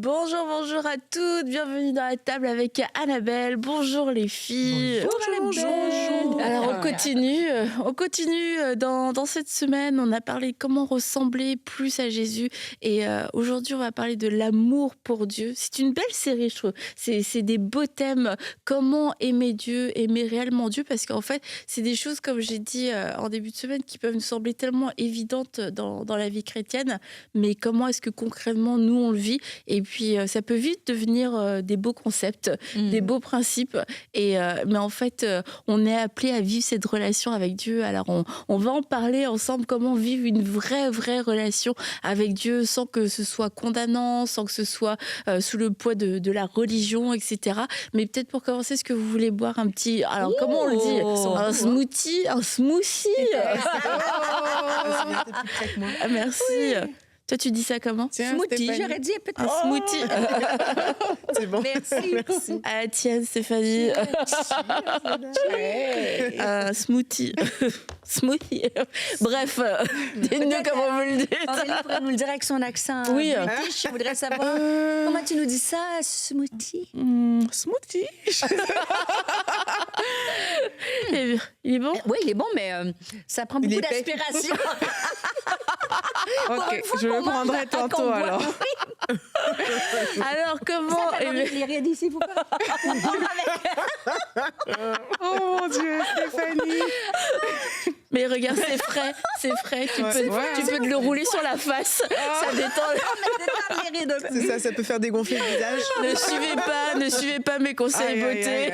Bonjour, bonjour à toutes, bienvenue dans la table avec Annabelle. Bonjour les filles. Bonjour. Alors on continue dans cette semaine, on a parlé de comment ressembler plus à Jésus et aujourd'hui on va parler de l'amour pour Dieu. C'est une belle série, je trouve. C'est des beaux thèmes, comment aimer Dieu, aimer réellement Dieu, parce qu'en fait c'est des choses, comme j'ai dit en début de semaine, qui peuvent nous sembler tellement évidentes dans la vie chrétienne, mais comment est-ce que concrètement nous on le vit? Et puis ça peut vite devenir des beaux concepts, des beaux principes, mais en fait on est appelé à vivre cette relation avec Dieu. Alors on va en parler ensemble, comment vivre une vraie relation avec Dieu sans que ce soit condamnant, sans que ce soit sous le poids de la religion, etc. Mais peut-être pour commencer, est-ce que vous voulez boire un petit... Alors comment on le dit? Un smoothie? Un smoothie? Ah, merci. Oui. Toi, tu dis ça comment? Tiens, smoothie, Stéphanie. J'aurais dit peut-être. Un smoothie. C'est bon. Merci. Ah, tiens, Stéphanie. Un smoothie. Smoothie. Bref, dites-nous comment vous le dites. Aurélie pourrait nous le dire avec son accent british. Je voudrais savoir comment tu nous dis ça, smoothie? Smoothie. Il est bon? Oui, il est bon, mais ça prend beaucoup d'aspiration. Ok, je le prendrai tantôt alors. Alors, comment... Les rires d'ici, vous Oh mon Dieu, Stéphanie. Mais regarde, c'est frais. Tu peux te le rouler sur la face. Ça détend. C'est ça, ça peut faire dégonfler le visage. Ne suivez pas mes conseils beauté.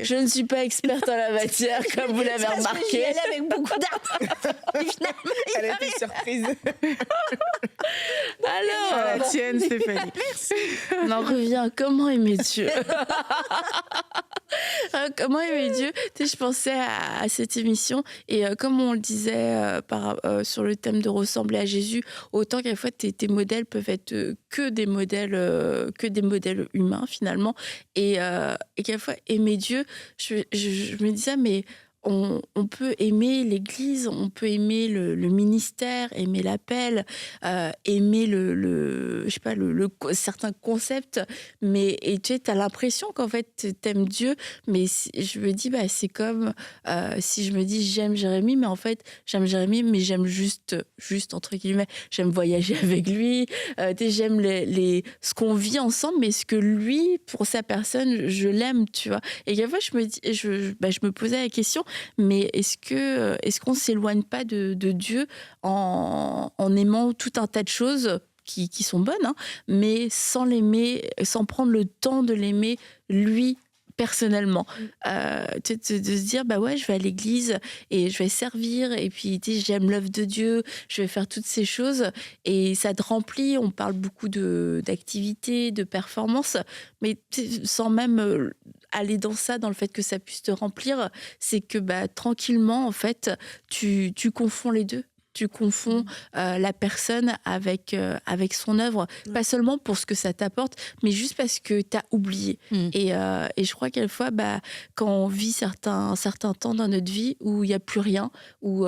Je ne suis pas experte en la matière, comme vous l'avez remarqué. Elle avec beaucoup d'art. Elle a été surprise. Alors, la tienne, Stéphanie. Merci. On en revient. Comment aimer Dieu? Comment aimer Dieu? Tu sais, je pensais à cette émission et comme on le disait sur le thème de ressembler à Jésus, autant qu'à la fois tes modèles peuvent être que des modèles humains finalement, et qu'à la fois aimer Dieu, je me disais mais on peut aimer l'Église, on peut aimer le ministère, aimer l'appel, aimer certains concepts, mais tu as l'impression qu'en fait t'aimes Dieu, mais je me dis c'est comme si je me dis j'aime Jérémy, mais en fait j'aime Jérémy, mais j'aime juste entre guillemets, j'aime voyager avec lui, j'aime ce qu'on vit ensemble, mais ce que lui pour sa personne je l'aime, tu vois. Et quelquefois je me posais la question, mais est-ce qu'on s'éloigne pas de Dieu en aimant tout un tas de choses qui sont bonnes, hein, mais sans l'aimer, sans prendre le temps de l'aimer lui personnellement, de se dire ouais, je vais à l'église et je vais servir, et puis j'aime l'œuvre de Dieu, je vais faire toutes ces choses et ça te remplit. On parle beaucoup d'activités, de performances, mais sans même aller dans ça, dans le fait que ça puisse te remplir, c'est que tranquillement en fait tu confonds les deux. Tu confonds la personne avec son œuvre, pas seulement pour ce que ça t'apporte, mais juste parce que tu as oublié. Et je crois qu'à la fois, quand on vit certains temps dans notre vie où il n'y a plus rien, ou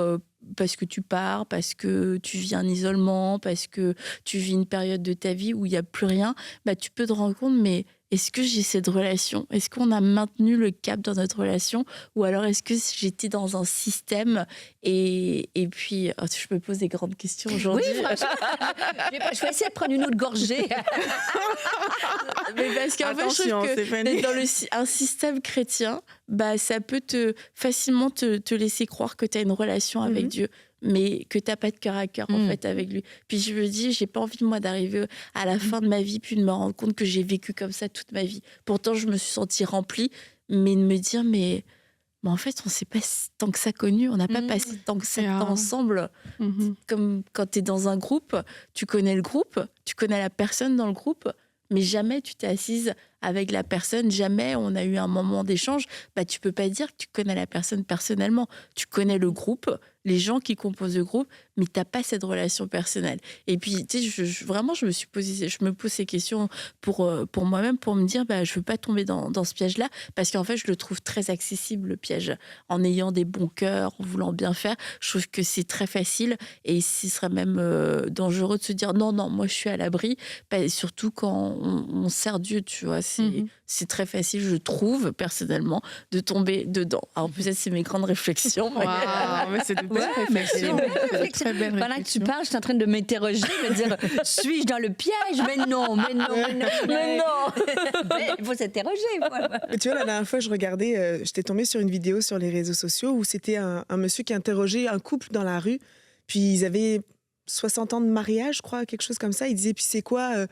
parce que tu pars, parce que tu vis un isolement, parce que tu vis une période de ta vie où il n'y a plus rien, tu peux te rendre compte, mais est-ce que j'ai cette relation? Est-ce qu'on a maintenu le cap dans notre relation? Ou alors est-ce que j'étais dans un système et puis je me pose des grandes questions aujourd'hui. Oui, franchement. Je vais essayer de prendre une autre gorgée. Mais parce qu'en fait, je trouve que d'être dans un système chrétien, ça peut facilement te laisser croire que tu as une relation avec Dieu, mais que t'as pas de cœur à cœur en fait avec lui. Puis je me dis, j'ai pas envie moi d'arriver à la fin de ma vie puis de me rendre compte que j'ai vécu comme ça toute ma vie. Pourtant je me suis sentie remplie, mais de me dire mais en fait on s'est pas tant que ça connu, on n'a pas passé tant que ça de temps ensemble. Comme quand t'es dans un groupe, tu connais le groupe, tu connais la personne dans le groupe, mais jamais tu t'es assise avec la personne, jamais on a eu un moment d'échange. Tu peux pas dire que tu connais la personne personnellement. Tu connais le groupe les gens qui composent le groupe, mais t'as pas cette relation personnelle. Et puis, tu sais, vraiment, je me pose ces questions pour moi-même, pour me dire, je veux pas tomber dans ce piège-là, parce qu'en fait, je le trouve très accessible, le piège. En ayant des bons cœurs, en voulant bien faire, je trouve que c'est très facile, et ce serait même dangereux de se dire, non, moi, je suis à l'abri, surtout quand on sert Dieu, tu vois, c'est très facile, je trouve, personnellement, de tomber dedans. Alors, peut-être c'est mes grandes réflexions. Mais c'est de belles réflexions. Pendant que tu parles, je suis en train de m'interroger, me dire, suis-je dans le piège? Mais non. Il faut s'interroger. Tu vois, la dernière fois, j'étais tombée sur une vidéo sur les réseaux sociaux où c'était un monsieur qui interrogeait un couple dans la rue, puis ils avaient 60 ans de mariage, je crois, quelque chose comme ça. Il disait, puis c'est quoi,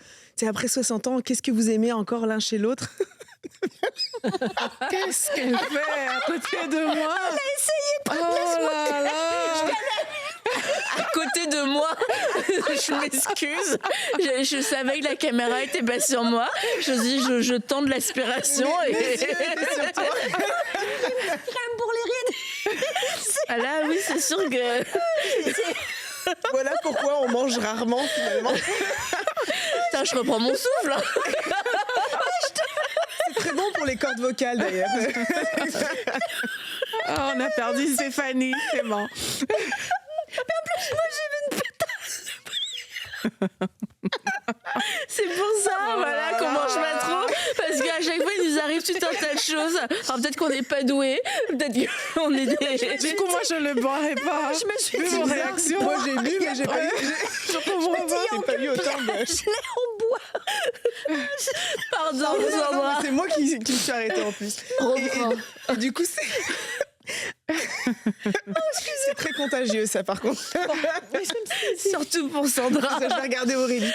après 60 ans, qu'est-ce que vous aimez encore l'un chez l'autre? Qu'est-ce qu'elle fait à côté de moi? Elle a essayé de À côté de moi, je m'excuse. Je savais que la caméra était pas sur moi. Je tends de l'aspiration. Sur toi. crème pour les rides. Ah là, oui, c'est sûr que... Voilà pourquoi on mange rarement, finalement. Putain, je reprends mon souffle. C'est très bon pour les cordes vocales, d'ailleurs. On a perdu Stéphanie, c'est bon. Moi, j'ai vu une C'est pour ça, voilà, qu'on mange pas trop. Parce qu'à chaque fois, il nous arrive tout un tas de choses. Alors peut-être qu'on n'est pas doué, peut-être qu'on est des... Du coup, moi, je ne le boirais pas. Je me suis Vu dit, vos réactions. Moi, j'ai bu, mais j'ai pas eu. Je comprends pas. J'ai pas eu autant de... je l'ai au bois. Pardon, Non, mais c'est moi qui me suis arrêtée en plus. Et du coup, c'est... C'est très contagieux, ça, par contre. Surtout pour Sandra. Ça, je vais regarder Aurélie.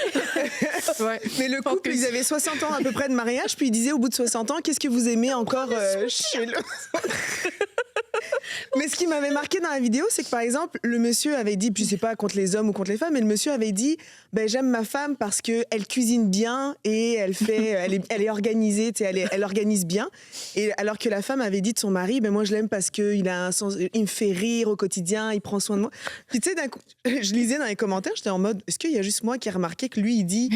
Ouais. Mais le couple, ils avaient 60 ans à peu près de mariage, puis ils disaient au bout de 60 ans, qu'est-ce que vous aimez encore chez le... Mais ce qui m'avait marqué dans la vidéo, c'est que par exemple, le monsieur avait dit, puis c'est pas contre les hommes ou contre les femmes, mais le monsieur avait dit, j'aime ma femme parce qu'elle cuisine bien et elle est organisée, elle organise bien. Et alors que la femme avait dit de son mari, moi je l'aime parce qu'il a un sens, il me fait rire au quotidien, il prend soin de moi. Puis tu sais, d'un coup, je lisais dans les commentaires, j'étais en mode, est-ce qu'il y a juste moi qui ai remarqué que lui, il dit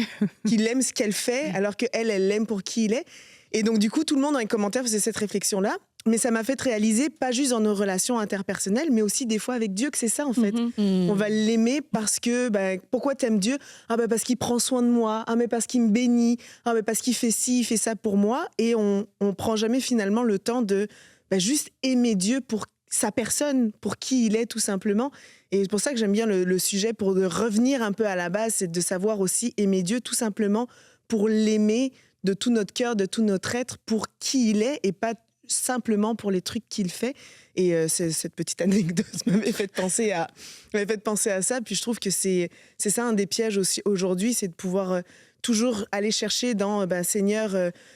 qu'il aime ce qu'elle fait, alors qu'elle l'aime pour qui il est. Et donc du coup, tout le monde dans les commentaires faisait cette réflexion-là. Mais ça m'a fait réaliser, pas juste dans nos relations interpersonnelles, mais aussi des fois avec Dieu, que c'est ça en fait. On va l'aimer parce que, pourquoi t'aimes Dieu? Parce qu'il prend soin de moi, mais parce qu'il me bénit, mais parce qu'il fait ci, il fait ça pour moi. Et on prend jamais finalement le temps de juste aimer Dieu pour sa personne, pour qui il est tout simplement. Et c'est pour ça que j'aime bien le sujet, pour de revenir un peu à la base, c'est de savoir aussi aimer Dieu tout simplement pour l'aimer de tout notre cœur, de tout notre être, pour qui il est et pas simplement pour les trucs qu'il fait. Et cette petite anecdote m'avait fait penser à ça. Puis je trouve que c'est ça un des pièges aussi aujourd'hui, c'est de pouvoir toujours aller chercher dans Seigneur,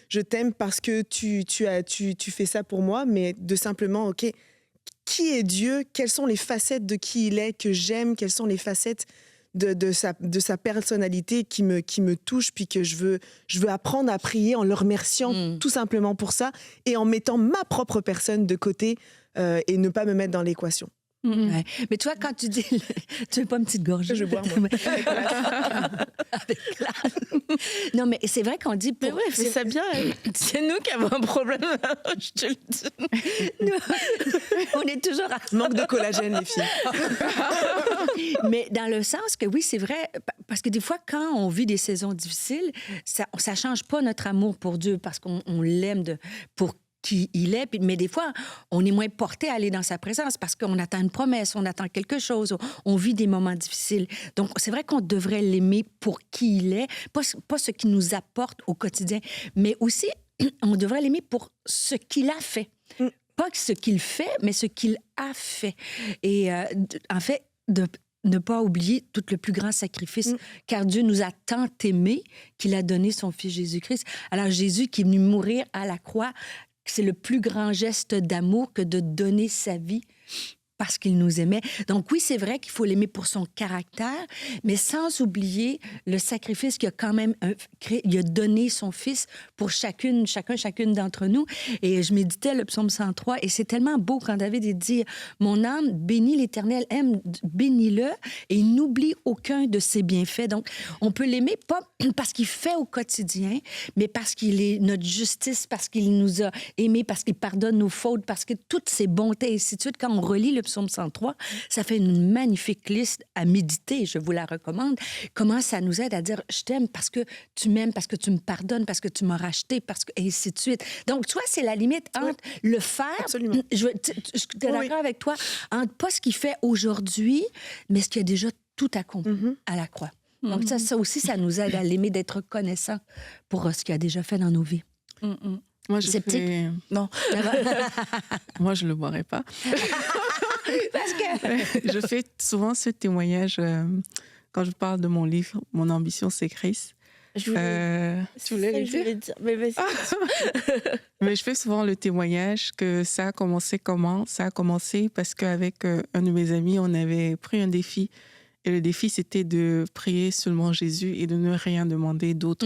je t'aime parce que tu fais ça pour moi, mais de simplement, ok, qui est Dieu? Quelles sont les facettes de qui il est que j'aime? Quelles sont les facettes de sa personnalité qui me touche, puis que je veux apprendre à prier en le remerciant tout simplement pour ça, et en mettant ma propre personne de côté et ne pas me mettre dans l'équation. Ouais. Mais toi, quand tu dis... Tu veux pas une petite gorgée? Je bois, moi. Avec glace. Non, mais c'est vrai qu'on dit... Mais ouais, fais ça bien. C'est nous qui avons un problème. Je te le dis. Nous, on est toujours à... Manque de collagène, les filles. Mais dans le sens que oui, c'est vrai, parce que des fois, quand on vit des saisons difficiles, ça change pas notre amour pour Dieu, parce qu'on l'aime pour qui il est, mais des fois, on est moins porté à aller dans sa présence parce qu'on attend une promesse, on attend quelque chose, on vit des moments difficiles. Donc, c'est vrai qu'on devrait l'aimer pour qui il est, pas ce qu'il nous apporte au quotidien, mais aussi, on devrait l'aimer pour ce qu'il a fait. Pas ce qu'il fait, mais ce qu'il a fait. Et en fait, de ne pas oublier tout le plus grand sacrifice, car Dieu nous a tant aimés qu'il a donné son Fils Jésus-Christ. Alors, Jésus qui est venu mourir à la croix, c'est le plus grand geste d'amour que de donner sa vie parce qu'il nous aimait. Donc oui, c'est vrai qu'il faut l'aimer pour son caractère, mais sans oublier le sacrifice qu'il a quand même créé. Il a donné son Fils pour chacune d'entre nous. Et je méditais le psaume 103 et c'est tellement beau quand David il dit « Mon âme bénit l'Éternel, bénis-le et n'oublie aucun de ses bienfaits. » Donc, on peut l'aimer pas parce qu'il fait au quotidien, mais parce qu'il est notre justice, parce qu'il nous a aimés, parce qu'il pardonne nos fautes, parce que toutes ses bontés et ainsi de suite. Quand on relit le psaume 103, ça fait une magnifique liste à méditer, je vous la recommande. Comment ça nous aide à dire « Je t'aime parce que tu m'aimes, parce que tu me pardonnes, parce que tu m'as racheté, parce que... » et ainsi de suite. Donc, tu vois, c'est la limite entre le faire... Absolument. Je suis d'accord avec toi, entre pas ce qu'il fait aujourd'hui, mais ce qu'il a déjà tout accompli à la croix. Donc, ça aussi, ça nous aide à l'aimer, d'être reconnaissant pour ce qu'il a déjà fait dans nos vies. Moi, je Sceptique? fais... Non. Moi, je ne le boirais pas. Parce que... Je fais souvent ce témoignage quand je parle de mon livre, Mon ambition, c'est Christ. Tu voulais le dire, mais vas-y. Mais je fais souvent le témoignage que ça a commencé comment? Ça a commencé parce qu'avec un de mes amis, on avait pris un défi. Et le défi, c'était de prier seulement Jésus et de ne rien demander d'autre.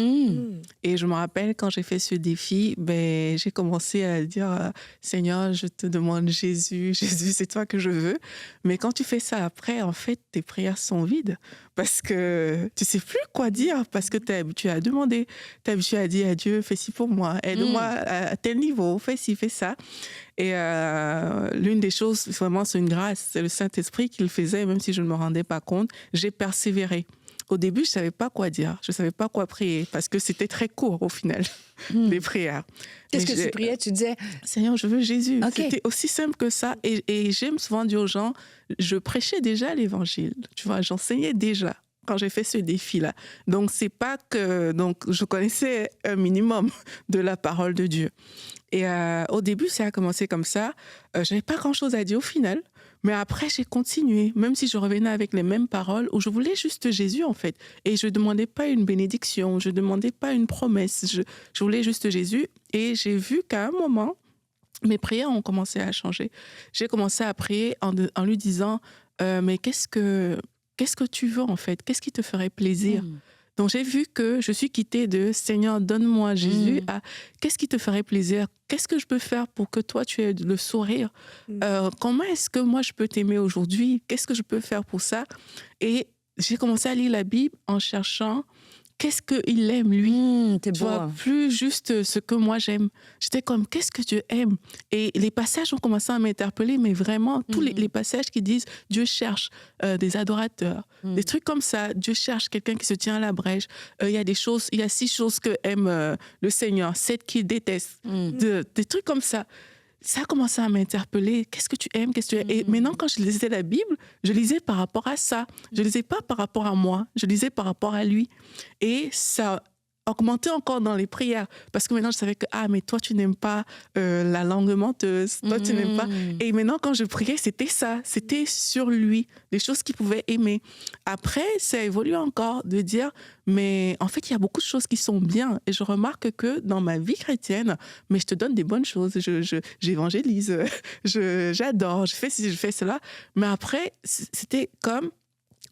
Et je me rappelle, quand j'ai fait ce défi, j'ai commencé à dire « Seigneur, je te demande Jésus, Jésus, c'est toi que je veux. » Mais quand tu fais ça après, en fait, tes prières sont vides parce que tu sais plus quoi dire, parce que tu es habitué à demander, tu es habitué à dire à Dieu « Fais ci pour moi, aide-moi à tel niveau, fais ci, fais ça. » Et l'une des choses, vraiment, c'est une grâce. C'est le Saint-Esprit qui le faisait, même si je ne me rendais pas compte. J'ai persévéré. Au début, je ne savais pas quoi dire. Je ne savais pas quoi prier parce que c'était très court, au final, les prières. Qu'est-ce que tu priais? Tu disais... Seigneur, je veux Jésus. Okay. C'était aussi simple que ça. Et j'aime souvent dire aux gens, je prêchais déjà l'Évangile. Tu vois, j'enseignais déjà quand j'ai fait ce défi-là. Donc, c'est pas que... Donc, je connaissais un minimum de la parole de Dieu. Et au début, ça a commencé comme ça. Je n'avais pas grand-chose à dire au final. Mais après, j'ai continué, même si je revenais avec les mêmes paroles, où je voulais juste Jésus, en fait. Et je ne demandais pas une bénédiction, je ne demandais pas une promesse. Je voulais juste Jésus. Et j'ai vu qu'à un moment, mes prières ont commencé à changer. J'ai commencé à prier en lui disant mais qu'est-ce que tu veux, en fait? Qu'est-ce qui te ferait plaisir? Donc, j'ai vu que je suis quittée de « Seigneur, donne-moi Jésus » à « Qu'est-ce qui te ferait plaisir? Qu'est-ce que je peux faire pour que toi, tu aies le sourire? Comment est-ce que moi, je peux t'aimer aujourd'hui? Qu'est-ce que je peux faire pour ça? » Et j'ai commencé à lire la Bible en cherchant qu'est-ce qu'il aime, lui. T'es Tu beau. vois, plus juste ce que moi j'aime. J'étais comme, qu'est-ce que Dieu aime? Et les passages ont commencé à m'interpeller, mais vraiment, tous les passages qui disent, Dieu cherche des adorateurs, des trucs comme ça. Dieu cherche quelqu'un qui se tient à la brèche. Il y a 6 choses que aime le Seigneur, 7 qu'il déteste. Des trucs comme ça. Ça a commencé à m'interpeller. Qu'est-ce que tu aimes? Qu'est-ce que tu aimes? Et maintenant, quand je lisais la Bible, je lisais par rapport à ça. Je lisais pas par rapport à moi. Je lisais par rapport à lui. Et ça augmentait encore dans les prières. Parce que maintenant, je savais que, mais toi, tu n'aimes pas la langue menteuse. Toi, tu n'aimes pas... Et maintenant, quand je priais, c'était ça. C'était sur lui. Les choses qu'il pouvait aimer. Après, ça a évolué encore de dire, mais en fait, il y a beaucoup de choses qui sont bien. Et je remarque que dans ma vie chrétienne, mais je te donne des bonnes choses. J'évangélise. J'adore. Je fais ci, je fais cela. Mais après, c'était comme...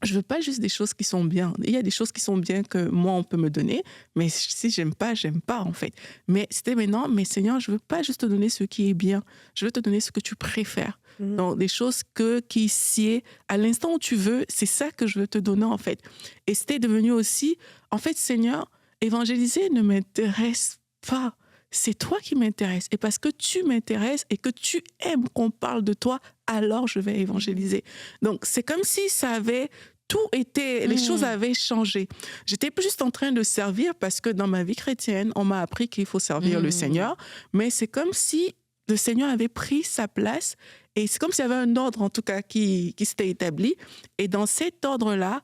Je veux pas juste des choses qui sont bien. Il y a des choses qui sont bien que moi, on peut me donner, mais si j'aime pas, en fait. Mais c'était maintenant, mais Seigneur, je veux pas juste te donner ce qui est bien. Je veux te donner ce que tu préfères. Donc, des choses qui sied à l'instant où tu veux, c'est ça que je veux te donner, en fait. Et c'était devenu aussi, en fait, Seigneur, évangéliser ne m'intéresse pas. C'est toi qui m'intéresse. Et parce que tu m'intéresses et que tu aimes qu'on parle de toi, alors je vais évangéliser. Donc, c'est comme si ça avait tout été, les choses avaient changé. J'étais plus juste en train de servir parce que dans ma vie chrétienne, on m'a appris qu'il faut servir le Seigneur. Mais c'est comme si le Seigneur avait pris sa place et c'est comme s'il y avait un ordre, en tout cas, qui s'était établi. Et dans cet ordre-là,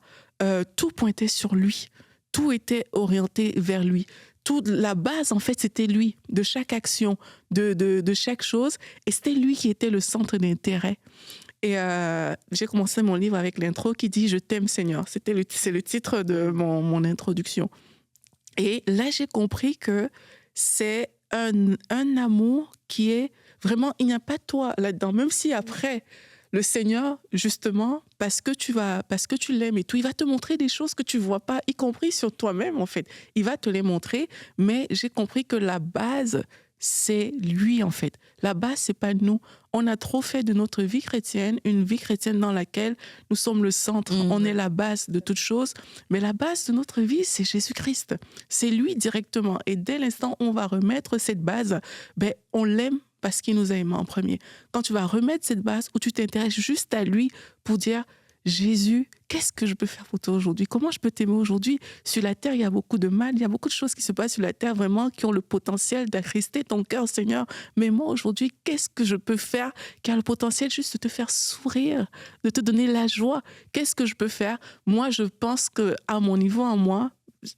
tout pointait sur lui. Tout était orienté vers lui. Toute la base, en fait, c'était lui, de chaque action, de chaque chose. Et c'était lui qui était le centre d'intérêt. Et j'ai commencé mon livre avec l'intro qui dit « Je t'aime, Seigneur ». C'est le titre de mon introduction. Et là, j'ai compris que c'est un amour qui est vraiment... Il n'y a pas de toi là-dedans. Même si après, le Seigneur, justement, parce que tu l'aimes et tout, il va te montrer des choses que tu vois pas, y compris sur toi-même, en fait. Il va te les montrer, mais j'ai compris que la base, c'est lui, en fait. La base, c'est pas nous. On a trop fait de notre vie chrétienne une vie chrétienne dans laquelle nous sommes le centre. On est la base de toute chose. Mais la base de notre vie, c'est Jésus-Christ. C'est lui directement. Et dès l'instant où on va remettre cette base, ben, on l'aime parce qu'il nous a aimés en premier. Quand tu vas remettre cette base où tu t'intéresses juste à lui pour dire Jésus, qu'est-ce que je peux faire pour toi aujourd'hui? Comment je peux t'aimer aujourd'hui? Sur la terre, il y a beaucoup de mal, il y a beaucoup de choses qui se passent sur la terre vraiment qui ont le potentiel d'attrister ton cœur, Seigneur. Mais moi, aujourd'hui, qu'est-ce que je peux faire qui a le potentiel juste de te faire sourire, de te donner la joie? Qu'est-ce que je peux faire? Moi, je pense qu'à mon niveau, à moi,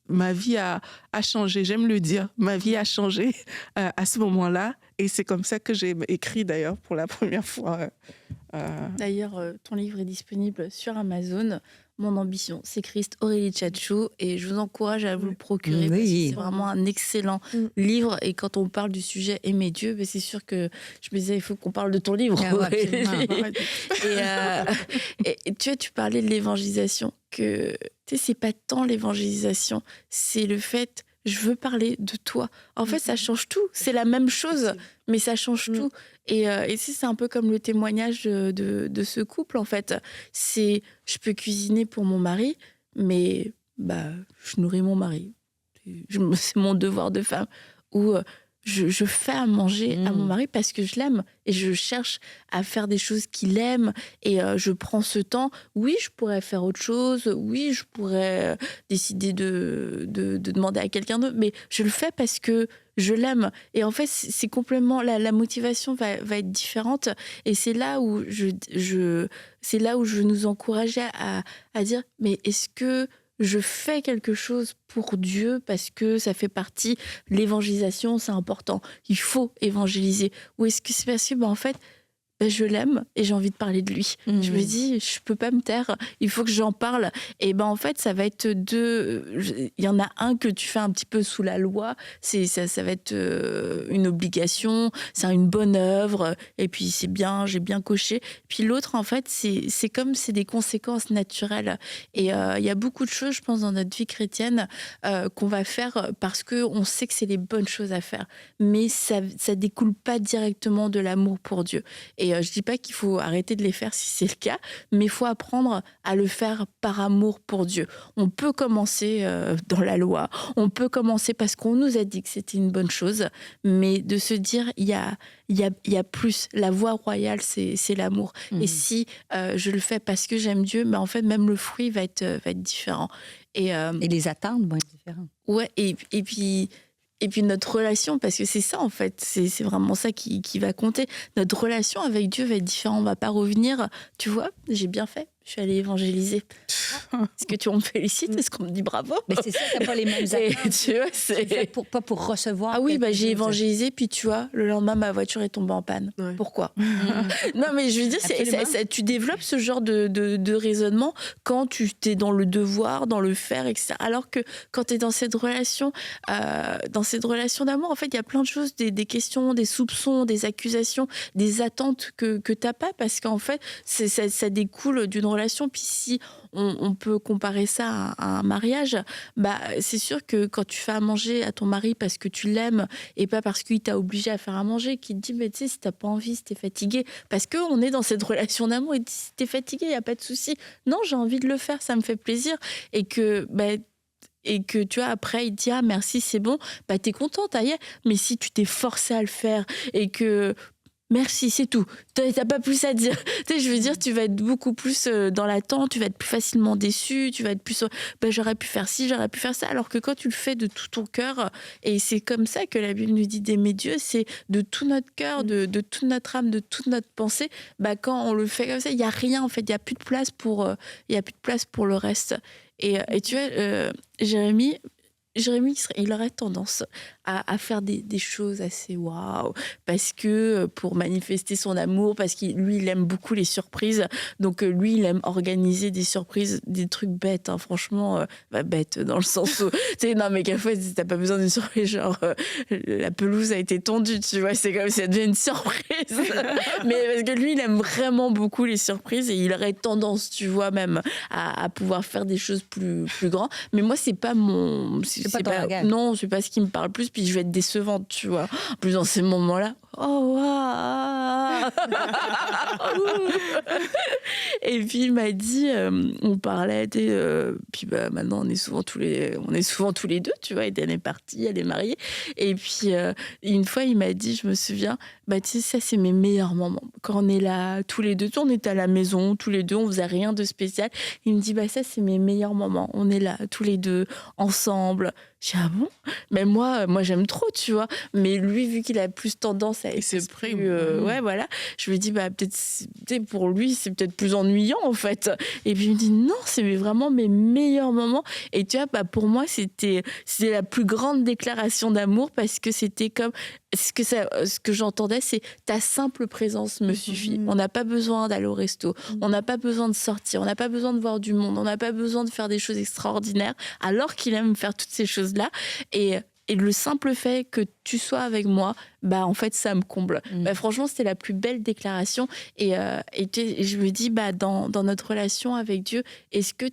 ma vie a changé, j'aime le dire, ma vie a changé à ce moment-là. Et c'est comme ça que j'ai écrit d'ailleurs pour la première fois. D'ailleurs, ton livre est disponible sur Amazon. Mon ambition, c'est Christ, Aurélie Tchatchou, et je vous encourage à vous le procurer parce que c'est vraiment un excellent livre. Et quand on parle du sujet Aimer Dieu, ben c'est sûr que je me disais, il faut qu'on parle de ton livre. Et tu vois, tu parlais de l'évangélisation, que tu sais, c'est pas tant l'évangélisation, c'est le fait je veux parler de toi. En fait, ça change tout. C'est la même chose, mais ça change tout. Et c'est un peu comme le témoignage de ce couple, en fait. C'est, je peux cuisiner pour mon mari, mais je nourris mon mari. C'est mon devoir de femme. Ou je fais à manger à mon mari parce que je l'aime et je cherche à faire des choses qu'il aime et je prends ce temps. Oui, je pourrais faire autre chose. Oui, je pourrais décider de demander à quelqu'un d'autre, mais je le fais parce que je l'aime. Et en fait, c'est complètement la motivation va être différente. Et c'est là où c'est là où je nous encourageais à dire, mais est-ce que je fais quelque chose pour Dieu parce que ça fait partie, l'évangélisation, c'est important. Il faut évangéliser. Ou est-ce que c'est parce que, en fait, je l'aime et j'ai envie de parler de lui. Je me dis, je peux pas me taire, il faut que j'en parle. Et en fait, ça va être il y en a un que tu fais un petit peu sous la loi, ça va être une obligation, c'est une bonne œuvre, et puis c'est bien, j'ai bien coché. Puis l'autre, en fait, c'est comme c'est des conséquences naturelles. Et il y a beaucoup de choses, je pense, dans notre vie chrétienne qu'on va faire parce qu'on sait que c'est les bonnes choses à faire. Mais ça découle pas directement de l'amour pour Dieu. Et je dis pas qu'il faut arrêter de les faire si c'est le cas, mais il faut apprendre à le faire par amour pour Dieu. On peut commencer dans la loi, on peut commencer parce qu'on nous a dit que c'était une bonne chose, mais de se dire, il y a plus. La voie royale, c'est l'amour. Et si je le fais parce que j'aime Dieu, en fait, même le fruit va être différent. Et les attentes vont être différentes. Ouais, et puis notre relation, parce que c'est ça en fait, c'est vraiment ça qui va compter. Notre relation avec Dieu va être différente. On va pas revenir, tu vois, j'ai bien fait, je suis allée évangéliser. Est-ce que tu me félicites? Est-ce qu'on me dit bravo? Mais c'est ça, t'as pas les mêmes attentes. Tu vois, c'est pas pour recevoir. Ah oui, j'ai évangélisé, puis tu vois, le lendemain, ma voiture est tombée en panne. Ouais. Pourquoi? Non, mais je veux dire, tu développes ce genre de raisonnement quand tu es dans le devoir, dans le faire, etc. Alors que quand tu es dans cette relation d'amour, en fait, il y a plein de choses, des questions, des soupçons, des accusations, des attentes que tu n'as pas, parce qu'en fait, ça découle d'une relation. Puis si on peut comparer ça à un mariage, c'est sûr que quand tu fais à manger à ton mari parce que tu l'aimes et pas parce qu'il t'a obligé à faire à manger, qu'il te dit, mais tu sais, si t'as pas envie, si t'es fatigué, parce qu'on est dans cette relation d'amour, il te dit, si t'es fatigué, il n'y a pas de souci. Non, j'ai envie de le faire, ça me fait plaisir. Et que tu vois, après, il te dit, ah merci, c'est bon, t'es contente, ailleurs. Mais si tu t'es forcé à le faire et que merci, c'est tout. T'as pas plus à dire. Tu sais, je veux dire, tu vas être beaucoup plus dans l'attente, tu vas être plus facilement déçu, tu vas être plus j'aurais pu faire ci, j'aurais pu faire ça. Alors que quand tu le fais de tout ton cœur, et c'est comme ça que la Bible nous dit d'aimer Dieu, c'est de tout notre cœur, de toute notre âme, de toute notre pensée. Quand on le fait comme ça, il y a rien en fait, il y a plus de place pour le reste. Et tu vois, Jérémie, il aurait tendance à faire des choses assez waouh. Parce que pour manifester son amour, parce qu'il lui, il aime beaucoup les surprises. Donc lui, il aime organiser des surprises, des trucs bêtes, hein, franchement, bêtes dans le sens où, tu sais, non mais quelquefois, t'as pas besoin d'une surprise, genre la pelouse a été tondue, tu vois, c'est comme si ça devient une surprise. Mais parce que lui, il aime vraiment beaucoup les surprises et il aurait tendance, tu vois, même à pouvoir faire des choses plus grandes. Mais moi, c'est pas mon... C'est pas ton langage. Non, c'est pas ce qui me parle plus, puis je vais être décevante, tu vois. En plus, dans ces moments-là, oh, waouh. Et puis, il m'a dit, on parlait, puis bah, maintenant, on est souvent tous les deux, tu vois. Eden est partie, elle est mariée. Et puis, une fois, il m'a dit, je me souviens, bah, tu sais, ça, c'est mes meilleurs moments. Quand on est là, tous les deux, on était à la maison, tous les deux, on faisait rien de spécial. Il me dit, bah, ça, c'est mes meilleurs moments. On est là, tous les deux, ensemble. Je dis, ah bon? Mais moi, j'aime trop, tu vois. Mais lui, vu qu'il a plus tendance à être plus, ouais, voilà. Je lui dis, bah, peut-être pour lui, c'est peut-être plus ennuyant, en fait. Et puis, il me dit, non, c'est vraiment mes meilleurs moments. Et tu vois, bah, pour moi, c'était la plus grande déclaration d'amour parce que c'était comme, ce que j'entendais, c'est ta simple présence me suffit. On n'a pas besoin d'aller au resto. On n'a pas besoin de sortir. On n'a pas besoin de voir du monde. On n'a pas besoin de faire des choses extraordinaires alors qu'il aime faire toutes ces choses-là. Et le simple fait que tu sois avec moi, bah, en fait, ça me comble. Bah, franchement, c'était la plus belle déclaration. Et je me dis, bah, dans notre relation avec Dieu, est-ce que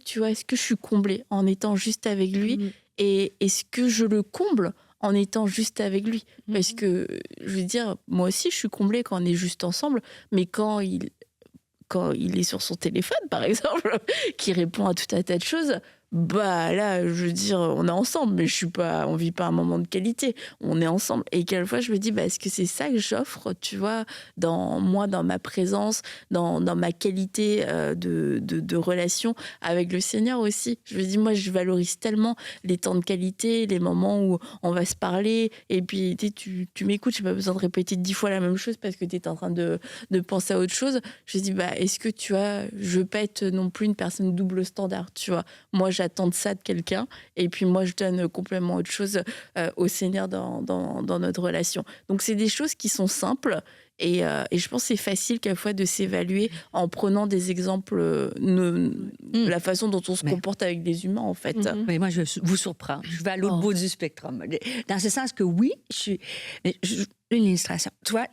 je suis comblée en étant juste avec lui? Et est-ce que je le comble en étant juste avec lui? Parce que, je veux dire, moi aussi, je suis comblée quand on est juste ensemble, mais quand il est sur son téléphone, par exemple, qui répond à tout un tas de choses, bah là, je veux dire, on est ensemble, mais on vit pas un moment de qualité. On est ensemble. Et quelquefois, je me dis, bah, est-ce que c'est ça que j'offre, tu vois, dans ma présence, dans ma qualité de relation avec le Seigneur aussi. Je me dis, moi, je valorise tellement les temps de qualité, les moments où on va se parler, et puis tu m'écoutes, j'ai pas besoin de répéter 10 fois la même chose parce que tu es en train de penser à autre chose. Je me dis, bah, est-ce que je veux pas être non plus une personne double standard, tu vois. Moi, j'attends de ça de quelqu'un, et puis moi, je donne complètement autre chose au Seigneur dans notre relation. Donc, c'est des choses qui sont simples, et je pense que c'est facile quelquefois de s'évaluer en prenant des exemples, la façon dont on se comporte avec des humains, en fait. Mais moi, je vous surprends. Je vais à l'autre bout du spectre. Dans ce sens que oui, une illustration. Tu vois,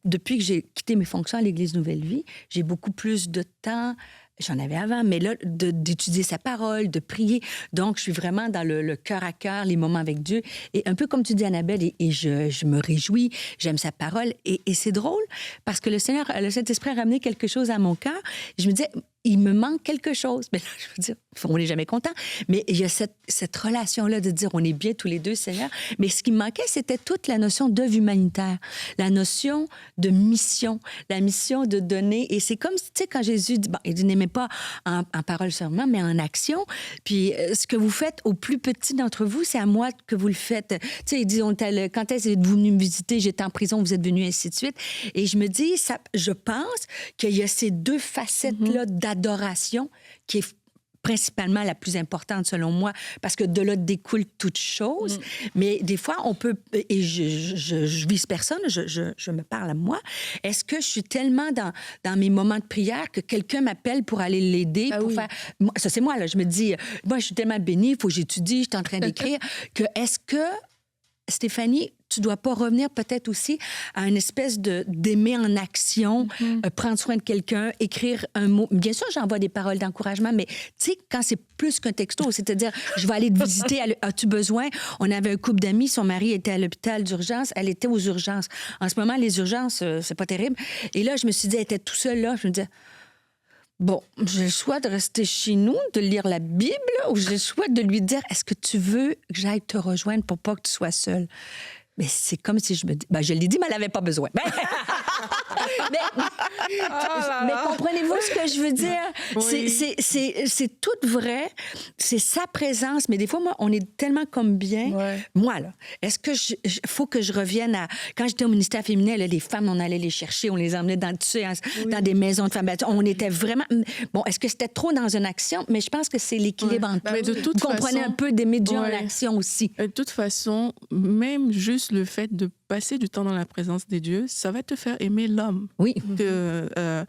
depuis que j'ai quitté mes fonctions à l'Église Nouvelle Vie, j'ai beaucoup plus de temps. J'en avais avant, mais là, d'étudier sa parole, de prier. Donc, je suis vraiment dans le cœur à cœur, les moments avec Dieu. Et un peu comme tu dis, Annabelle, et je me réjouis, j'aime sa parole. Et c'est drôle, parce que le Saint-Esprit a ramené quelque chose à mon cœur. Je me disais, il me manque quelque chose. Mais là, je veux dire, on n'est jamais content. Mais il y a cette relation-là de dire, on est bien tous les deux, Seigneur. Mais ce qui me manquait, c'était toute la notion d'œuvre humanitaire, la notion de mission, la mission de donner. Et c'est comme, tu sais, quand Jésus dit, bon, il dit, n'aimez pas en parole seulement, mais en action. Puis ce que vous faites au plus petit d'entre vous, c'est à moi que vous le faites. Tu sais, il dit, quand est-ce que vous venus me visiter? J'étais en prison, vous êtes venus, ainsi de suite. Et je me dis, je pense qu'il y a ces deux facettes-là d'adoration qui est principalement la plus importante selon moi, parce que de là découle toute chose. Mais des fois, on peut, et je vise personne, je me parle à moi, est-ce que je suis tellement dans mes moments de prière que quelqu'un m'appelle pour aller l'aider, pour faire... Ça, c'est moi, là. Je me dis, moi, je suis tellement bénie, il faut que j'étudie, je suis en train d'écrire, que est-ce que, Stéphanie, tu dois pas revenir peut-être aussi à une espèce d'aimer en action, prendre soin de quelqu'un, écrire un mot. Bien sûr, j'envoie des paroles d'encouragement, mais tu sais, quand c'est plus qu'un texto, c'est-à-dire, je vais aller te visiter, as-tu besoin? On avait un couple d'amis, son mari était à l'hôpital d'urgence, elle était aux urgences. En ce moment, les urgences, c'est pas terrible. Et là, je me suis dit, elle était tout seule là, je me disais, bon, j'ai le choix de rester chez nous, de lire la Bible, ou j'ai le choix de lui dire, est-ce que tu veux que j'aille te rejoindre pour pas que tu sois seule? Mais c'est comme si je me dis... Ben, je l'ai dit, mais elle n'avait pas besoin. Mais comprenez-vous ce que je veux dire? Oui. C'est tout vrai. C'est sa présence. Mais des fois, moi, on est tellement comme bien. Ouais. Moi, là, est-ce que faut que je revienne à... Quand j'étais au ministère féminin, là, les femmes, on allait les chercher, on les emmenait dans, tu sais, dans des maisons de femmes. On était vraiment... Bon, est-ce que c'était trop dans une action? Mais je pense que c'est l'équilibre entre... Mais de toute Vous comprenez façon- un peu d'aimer Dieu en Ouais. action aussi. De toute façon, même juste le fait de passer du temps dans la présence des dieux, ça va te faire aimer l'homme Oui. que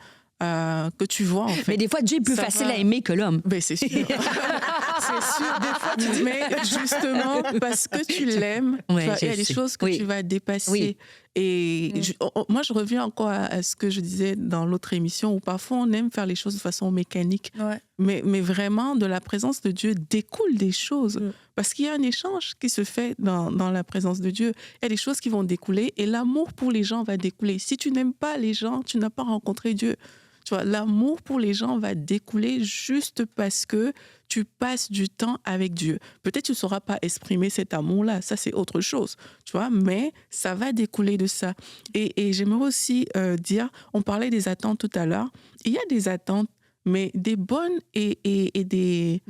tu vois, en fait. Mais des fois, Dieu est plus Ça facile va. à aimer que l'homme. Ben, c'est sûr. C'est sûr. Des fois, tu dis, mais justement, parce que tu l'aimes, Ouais, tu vois, il y a je des sais. choses que Oui. tu vas dépasser. Oui. Et moi, je reviens encore à ce que je disais dans l'autre émission, où parfois on aime faire les choses de façon mécanique. Ouais. Mais vraiment, de la présence de Dieu découle des choses. Parce qu'il y a un échange qui se fait dans la présence de Dieu. Il y a des choses qui vont découler et l'amour pour les gens va découler. Si tu n'aimes pas les gens, tu n'as pas rencontré Dieu. Tu vois, l'amour pour les gens va découler juste parce que tu passes du temps avec Dieu. Peut-être tu ne sauras pas exprimer cet amour-là, ça c'est autre chose, tu vois, mais ça va découler de ça. Et j'aimerais aussi dire, on parlait des attentes tout à l'heure, il y a des attentes, mais des bonnes et des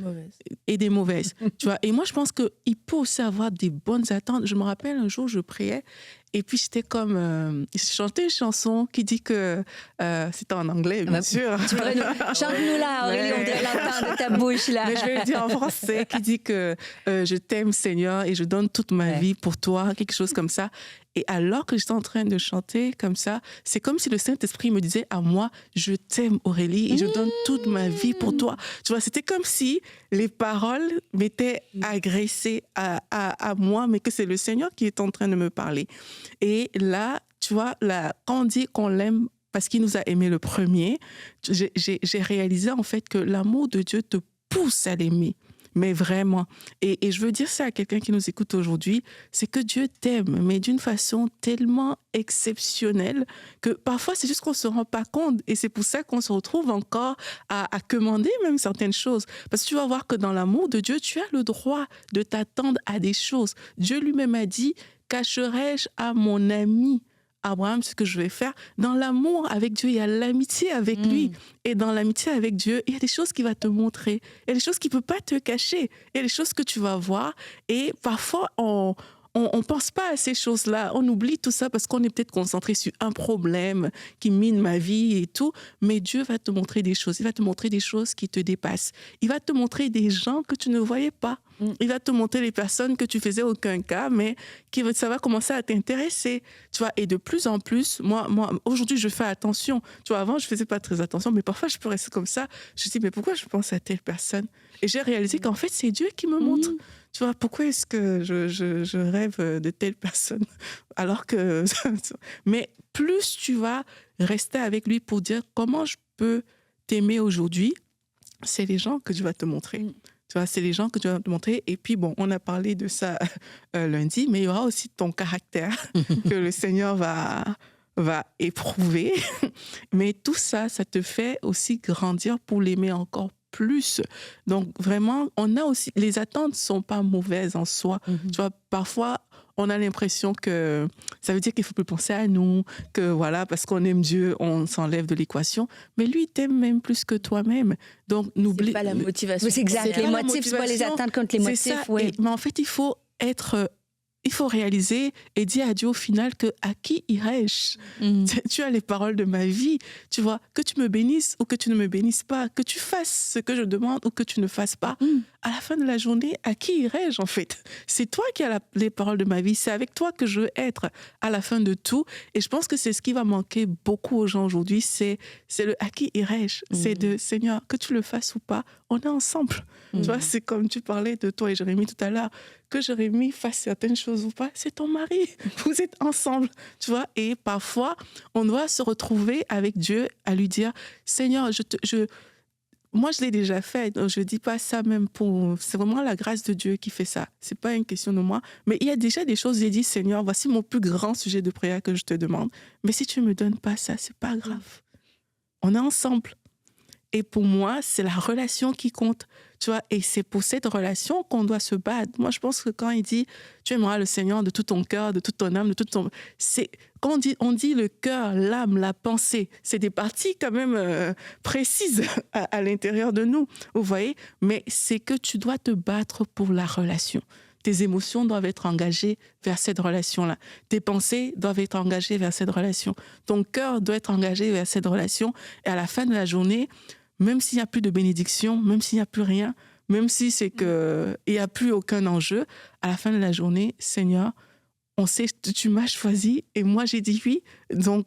mauvaises. Tu vois, et moi je pense qu'il peut aussi avoir des bonnes attentes. Je me rappelle un jour, je priais, et puis j'étais comme... je chantais une chanson qui dit que... c'était en anglais, bien sûr. Chante-nous là, Aurélie, on dirait l'entendre de ta bouche, là. Mais je vais le dire en français, qui dit que je t'aime, Seigneur, et je donne toute ma vie pour toi, quelque chose comme ça. Et alors que j'étais en train de chanter comme ça, c'est comme si le Saint-Esprit me disait à moi, je t'aime, Aurélie, et je donne toute ma vie pour toi. Tu vois, c'était comme si les paroles m'étaient agressées à moi, mais que c'est le Seigneur qui est en train de me parler. Et là, tu vois, là, quand on dit qu'on l'aime parce qu'il nous a aimés le premier, j'ai réalisé en fait que l'amour de Dieu te pousse à l'aimer. Mais vraiment. Et je veux dire ça à quelqu'un qui nous écoute aujourd'hui, c'est que Dieu t'aime, mais d'une façon tellement exceptionnelle que parfois c'est juste qu'on ne se rend pas compte. Et c'est pour ça qu'on se retrouve encore à commander même certaines choses. Parce que tu vas voir que dans l'amour de Dieu, tu as le droit de t'attendre à des choses. Dieu lui-même a dit, cacherai-je à mon ami Abraham ce que je vais faire? Dans l'amour avec Dieu, il y a l'amitié avec lui. Et dans l'amitié avec Dieu, il y a des choses qu'il va te montrer. Il y a des choses qu'il ne peut pas te cacher. Il y a des choses que tu vas voir. Et parfois, on pense pas à ces choses-là. On oublie tout ça parce qu'on est peut-être concentré sur un problème qui mine ma vie et tout. Mais Dieu va te montrer des choses. Il va te montrer des choses qui te dépassent. Il va te montrer des gens que tu ne voyais pas. Il va te montrer les personnes que tu faisais aucun cas, mais ça va commencer à t'intéresser. Tu vois, et de plus en plus, moi, aujourd'hui, je fais attention. Tu vois, avant, je faisais pas très attention, mais parfois, je peux rester comme ça. Je me dis, mais pourquoi je pense à telle personne? Et j'ai réalisé qu'en fait, c'est Dieu qui me montre. Tu vois, pourquoi est-ce que je rêve de telle personne alors que... Mais plus tu vas rester avec lui pour dire comment je peux t'aimer aujourd'hui, c'est les gens que tu vas te montrer. Tu vois, c'est les gens que tu vas te montrer. Et puis, bon, on a parlé de ça lundi, mais il y aura aussi ton caractère que le Seigneur va éprouver. Mais tout ça, ça te fait aussi grandir pour l'aimer encore plus. Donc, vraiment, on a aussi... Les attentes ne sont pas mauvaises en soi. Tu vois, parfois, on a l'impression que ça veut dire qu'il ne faut plus penser à nous, que voilà, parce qu'on aime Dieu, on s'enlève de l'équation. Mais lui, il t'aime même plus que toi-même. Donc, n'oublie... C'est pas la motivation. Oui, c'est exact. première. Les pas la motifs, c'est pas les motivation, attentes contre les c'est motifs. ça. Oui. Mais en fait, il faut réaliser et dire à Dieu au final que à qui irais-je? Tu as les paroles de ma vie, tu vois, que tu me bénisses ou que tu ne me bénisses pas, que tu fasses ce que je demande ou que tu ne fasses pas. À la fin de la journée, à qui irais-je en fait? C'est toi qui as les paroles de ma vie, c'est avec toi que je veux être à la fin de tout. Et je pense que c'est ce qui va manquer beaucoup aux gens aujourd'hui, c'est le à qui irais-je? C'est de Seigneur, que tu le fasses ou pas, on est ensemble. Tu vois, c'est comme tu parlais de toi et Jérémie tout à l'heure, que Jérémie fasse certaines choses ou pas, c'est ton mari. Vous êtes ensemble, tu vois. Et parfois, on doit se retrouver avec Dieu à lui dire, Seigneur, moi, je l'ai déjà fait. Donc je dis pas ça même pour... C'est vraiment la grâce de Dieu qui fait ça. C'est pas une question de moi. Mais il y a déjà des choses, j'ai dit, Seigneur, voici mon plus grand sujet de prière que je te demande. Mais si tu me donnes pas ça, c'est pas grave. On est ensemble. Et pour moi, c'est la relation qui compte. Tu vois, et c'est pour cette relation qu'on doit se battre. Moi, je pense que quand il dit « Tu aimeras le Seigneur de tout ton cœur, de toute ton âme, de tout ton... » Quand on dit le cœur, l'âme, la pensée, c'est des parties quand même précises à l'intérieur de nous, vous voyez. Mais c'est que tu dois te battre pour la relation. Tes émotions doivent être engagées vers cette relation-là. Tes pensées doivent être engagées vers cette relation. Ton cœur doit être engagé vers cette relation. Et à la fin de la journée, même s'il n'y a plus de bénédiction, même s'il n'y a plus rien, même si c'est qu'il n'y a plus aucun enjeu, à la fin de la journée, Seigneur, on sait que tu m'as choisi et moi j'ai dit oui. Donc,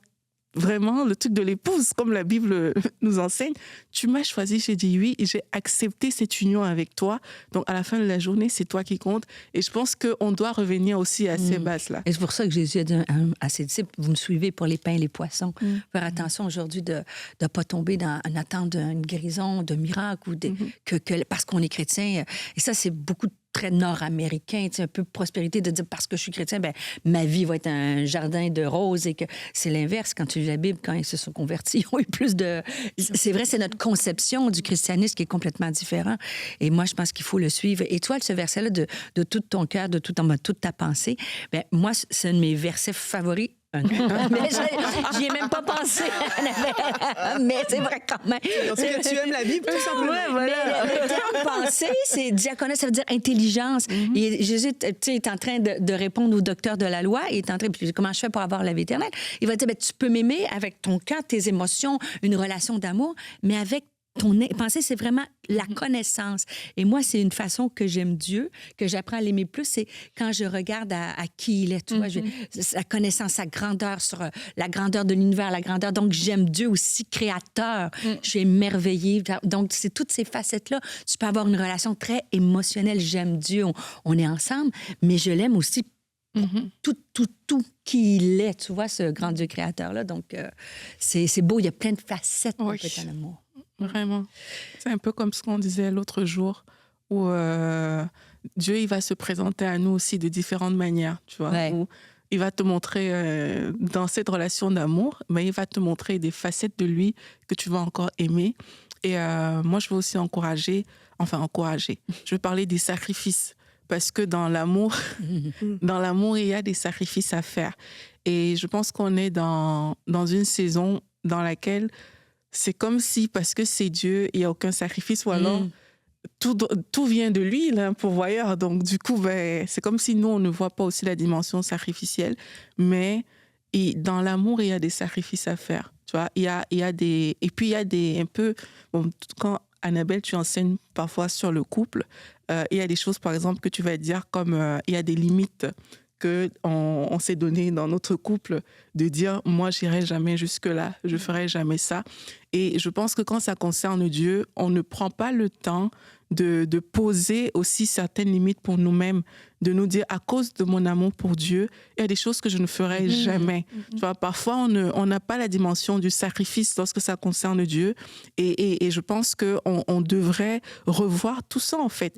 vraiment, le truc de l'épouse, comme la Bible nous enseigne, tu m'as choisi, j'ai dit oui, et j'ai accepté cette union avec toi. Donc, à la fin de la journée, c'est toi qui compte. Et je pense qu'on doit revenir aussi à ces bases-là. Et c'est pour ça que Jésus a dit à ses disciples, vous me suivez pour les pains et les poissons. Faire attention aujourd'hui de ne pas tomber dans une attente d'une guérison, de miracle, ou parce qu'on est chrétien. Et ça, c'est beaucoup très nord-américain, un peu prospérité, de dire parce que je suis chrétien, ben, ma vie va être un jardin de roses, et que c'est l'inverse. Quand tu lis la Bible, quand ils se sont convertis, ils ont eu plus de... C'est vrai, c'est notre conception du christianisme qui est complètement différent. Et moi, je pense qu'il faut le suivre. Et toi, ce verset-là, de tout ton cœur, de toute ta pensée, ben, moi, c'est un de mes versets favoris. Mais j'y ai même pas pensé. Mais c'est vrai quand même. Parce que tu aimes la Bible, tout simplement. Ouais, voilà. Mais le terme pensée, c'est diaconé, ça veut dire intelligence. Et Jésus, tu sais, est en train de répondre au docteur de la loi. Il est en train, puis comment je fais pour avoir la vie éternelle? Il va dire, ben, tu peux m'aimer avec ton cœur, tes émotions, une relation d'amour, mais avec ton pensée, c'est vraiment la connaissance. Et moi, c'est une façon que j'aime Dieu, que j'apprends à l'aimer plus, c'est quand je regarde à qui il est, tu vois, sa connaissance, sa grandeur sur la grandeur de l'univers, la grandeur. Donc, j'aime Dieu aussi créateur. Je suis émerveillée. Donc, c'est toutes ces facettes-là. Tu peux avoir une relation très émotionnelle. J'aime Dieu, on est ensemble, mais je l'aime aussi tout qui il est, tu vois, ce grand Dieu créateur-là. Donc, c'est beau, il y a plein de facettes en fait, en amour. Vraiment. C'est un peu comme ce qu'on disait l'autre jour, où Dieu, il va se présenter à nous aussi de différentes manières, tu vois. Ouais. Où il va te montrer, dans cette relation d'amour, mais il va te montrer des facettes de lui que tu vas encore aimer. Et moi, je veux aussi encourager, je veux parler des sacrifices. Parce que dans l'amour, il y a des sacrifices à faire. Et je pense qu'on est dans une saison dans laquelle c'est comme si, parce que c'est Dieu, il n'y a aucun sacrifice, ou alors tout vient de lui, pourvoyeur. Donc, du coup, ben, c'est comme si nous, on ne voit pas aussi la dimension sacrificielle. Mais dans l'amour, il y a des sacrifices à faire. Tu vois, il y a des... Et puis, il y a des... Un peu... Bon, quand Annabelle, tu enseignes parfois sur le couple, il y a des choses, par exemple, que tu vas dire comme il y a des limites qu'on s'est donné dans notre couple, de dire « moi, j'irai jamais jusque-là, je ferai jamais ça ». Et je pense que quand ça concerne Dieu, on ne prend pas le temps de poser aussi certaines limites pour nous-mêmes, de nous dire à cause de mon amour pour Dieu, il y a des choses que je ne ferai jamais. Tu vois, parfois, on n'a pas la dimension du sacrifice lorsque ça concerne Dieu. Et je pense qu'on devrait revoir tout ça, en fait.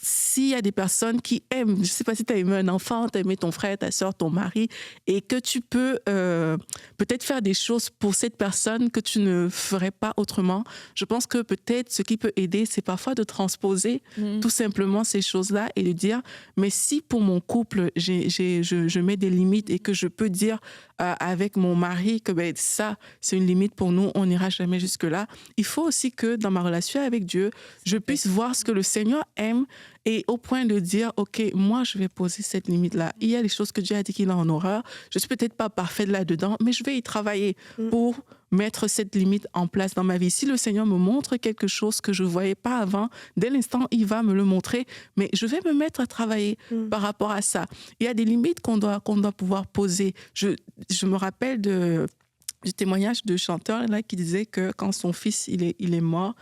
S'il y a des personnes qui aiment, je ne sais pas si tu as aimé un enfant, tu as aimé ton frère, ta soeur, ton mari, et que tu peux peut-être faire des choses pour cette personne que tu ne ferais pas autrement, je pense que peut-être ce qui peut aider, c'est parfois de transposer tout simplement ces choses-là et de dire, mais si pour mon couple, je mets des limites et que je peux dire avec mon mari que ben, ça, c'est une limite pour nous, on n'ira jamais jusque-là, il faut aussi que dans ma relation avec Dieu, je puisse voir ce que le Seigneur aime et au point de dire, OK, moi, je vais poser cette limite-là. Il y a des choses que Dieu a dit qu'il a en horreur. Je ne suis peut-être pas parfaite là-dedans, mais je vais y travailler pour mettre cette limite en place dans ma vie. Si le Seigneur me montre quelque chose que je ne voyais pas avant, dès l'instant, il va me le montrer, mais je vais me mettre à travailler par rapport à ça. Il y a des limites qu'on doit pouvoir poser. Je me rappelle du témoignage de chanteur là, qui disait que quand son fils il est mort,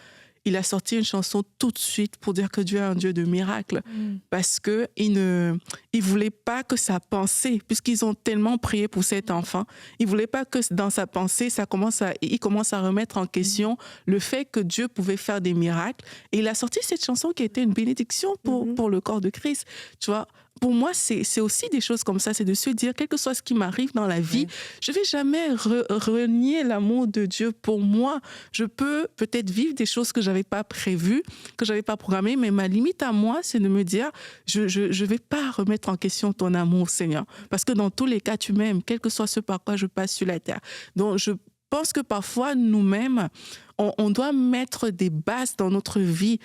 il a sorti une chanson tout de suite pour dire que Dieu est un Dieu de miracles. Parce qu'il ne voulait pas que sa pensée, puisqu'ils ont tellement prié pour cet enfant, il ne voulait pas que dans sa pensée, il commence à remettre en question le fait que Dieu pouvait faire des miracles. Et il a sorti cette chanson qui était une bénédiction pour le corps de Christ. Tu vois, pour moi, c'est aussi des choses comme ça, c'est de se dire, quel que soit ce qui m'arrive dans la vie, je vais jamais renier l'amour de Dieu pour moi. Je peux peut-être vivre des choses que j'avais pas prévues, que j'avais pas programmées, mais ma limite à moi, c'est de me dire, je vais pas remettre en question ton amour, Seigneur, parce que dans tous les cas, tu m'aimes, quel que soit ce par quoi je passe sur la terre. Donc, je pense que parfois, nous-mêmes, on doit mettre des bases dans notre vie,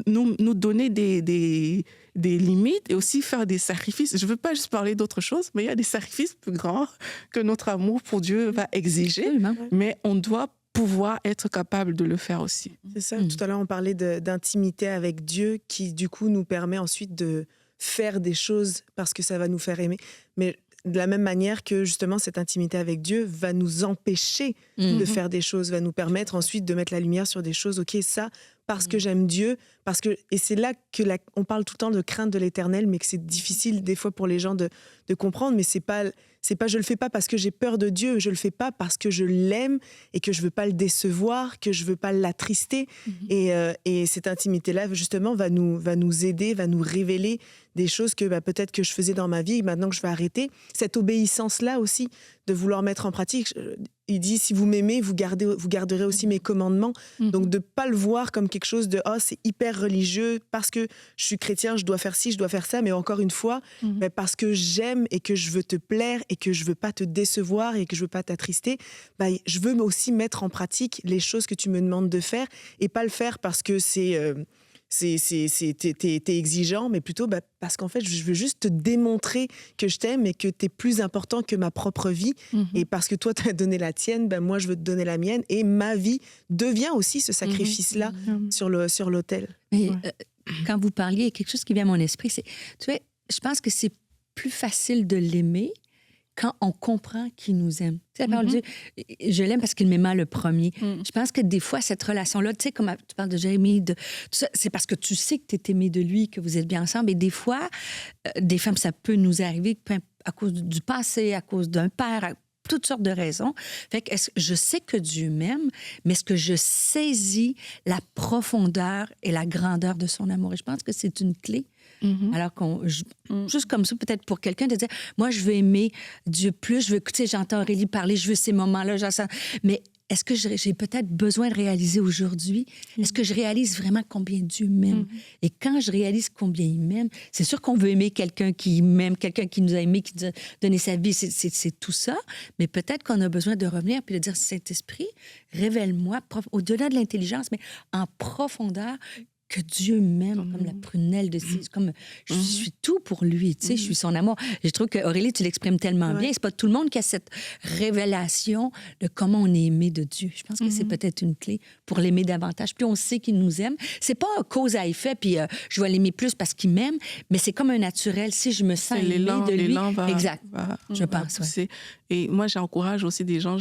nous donner des limites et aussi faire des sacrifices. Je ne veux pas juste parler d'autre chose, mais il y a des sacrifices plus grands que notre amour pour Dieu va exiger, mais on doit pouvoir être capable de le faire aussi. C'est ça. Tout à l'heure, on parlait d'intimité avec Dieu qui, du coup, nous permet ensuite de faire des choses parce que ça va nous faire aimer. Mais de la même manière que justement cette intimité avec Dieu va nous empêcher de faire des choses, va nous permettre ensuite de mettre la lumière sur des choses. Ok, ça, parce que j'aime Dieu, et c'est là que on parle tout le temps de crainte de l'Éternel, mais que c'est difficile des fois pour les gens de comprendre. Mais c'est pas je le fais pas parce que j'ai peur de Dieu, je le fais pas parce que je l'aime et que je veux pas le décevoir, que je veux pas l'attrister. Et cette intimité-là justement va nous aider, va nous révéler des choses que peut-être que je faisais dans ma vie et maintenant que je vais arrêter. Cette obéissance-là aussi, de vouloir mettre en pratique. Il dit, si vous m'aimez, vous garderez aussi mes commandements. Donc, de ne pas le voir comme quelque chose de « c'est hyper religieux, parce que je suis chrétien, je dois faire ci, je dois faire ça », mais encore une fois, parce que j'aime et que je veux te plaire et que je ne veux pas te décevoir et que je ne veux pas t'attrister, je veux aussi mettre en pratique les choses que tu me demandes de faire et pas le faire parce que t'es exigeant, mais plutôt parce qu'en fait, je veux juste te démontrer que je t'aime et que t'es plus important que ma propre vie. Et parce que toi, t'as donné la tienne, moi, je veux te donner la mienne. Et ma vie devient aussi ce sacrifice-là sur l'autel. Mais quand vous parliez, il y a quelque chose qui vient à mon esprit, c'est, tu vois, je pense que c'est plus facile de l'aimer quand on comprend qu'il nous aime. Tu sais, la parole de Dieu, je l'aime parce qu'il m'aima le premier. Je pense que des fois, cette relation-là, tu sais, comme tu parles de Jérémie, tout ça, c'est parce que tu sais que tu es aimé de lui, que vous êtes bien ensemble. Et des fois, des femmes, ça peut nous arriver à cause du passé, à cause d'un père, à toutes sortes de raisons. Fait que je sais que Dieu m'aime, mais est-ce que je saisis la profondeur et la grandeur de son amour? Et je pense que c'est une clé. Alors juste comme ça, peut-être pour quelqu'un, de dire, moi, je veux aimer Dieu plus, je veux écouter, j'entends Aurélie parler, je veux ces moments-là, mais est-ce que j'ai peut-être besoin de réaliser aujourd'hui? Est-ce que je réalise vraiment combien Dieu m'aime? Et quand je réalise combien il m'aime, c'est sûr qu'on veut aimer quelqu'un qui m'aime, quelqu'un qui nous a aimés, qui nous a donné sa vie, c'est tout ça, mais peut-être qu'on a besoin de revenir puis de dire, Saint-Esprit, révèle-moi, au-delà de l'intelligence, mais en profondeur, que Dieu m'aime comme la prunelle de ses... Comme je suis tout pour lui, tu sais, je suis son amour. Je trouve que Aurélie, tu l'exprimes tellement bien. C'est pas tout le monde qui a cette révélation de comment on est aimé de Dieu. Je pense que c'est peut-être une clé pour l'aimer davantage. Plus on sait qu'il nous aime, c'est pas cause à effet, puis je vais l'aimer plus parce qu'il m'aime, mais c'est comme un naturel. Si je me sens aimée de lui... Exact, je pense. Ouais. Et moi, j'encourage aussi des gens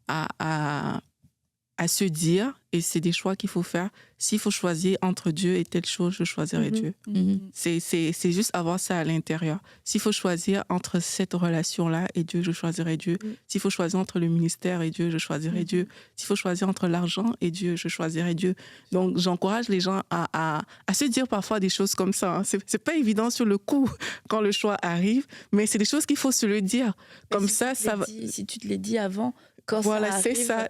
à se dire, et c'est des choix qu'il faut faire, s'il faut choisir entre Dieu et telle chose, je choisirai Dieu. C'est juste avoir ça à l'intérieur. S'il faut choisir entre cette relation-là et Dieu, je choisirai Dieu. S'il faut choisir entre le ministère et Dieu, je choisirai Dieu. S'il faut choisir entre l'argent et Dieu, je choisirai Dieu. Donc, j'encourage les gens à se dire parfois des choses comme ça. Hein. C'est pas évident sur le coup quand le choix arrive, mais c'est des choses qu'il faut se le dire. Comme ça, ça va... Si tu te l'es dit avant... Quand voilà, ça arrive, c'est ça.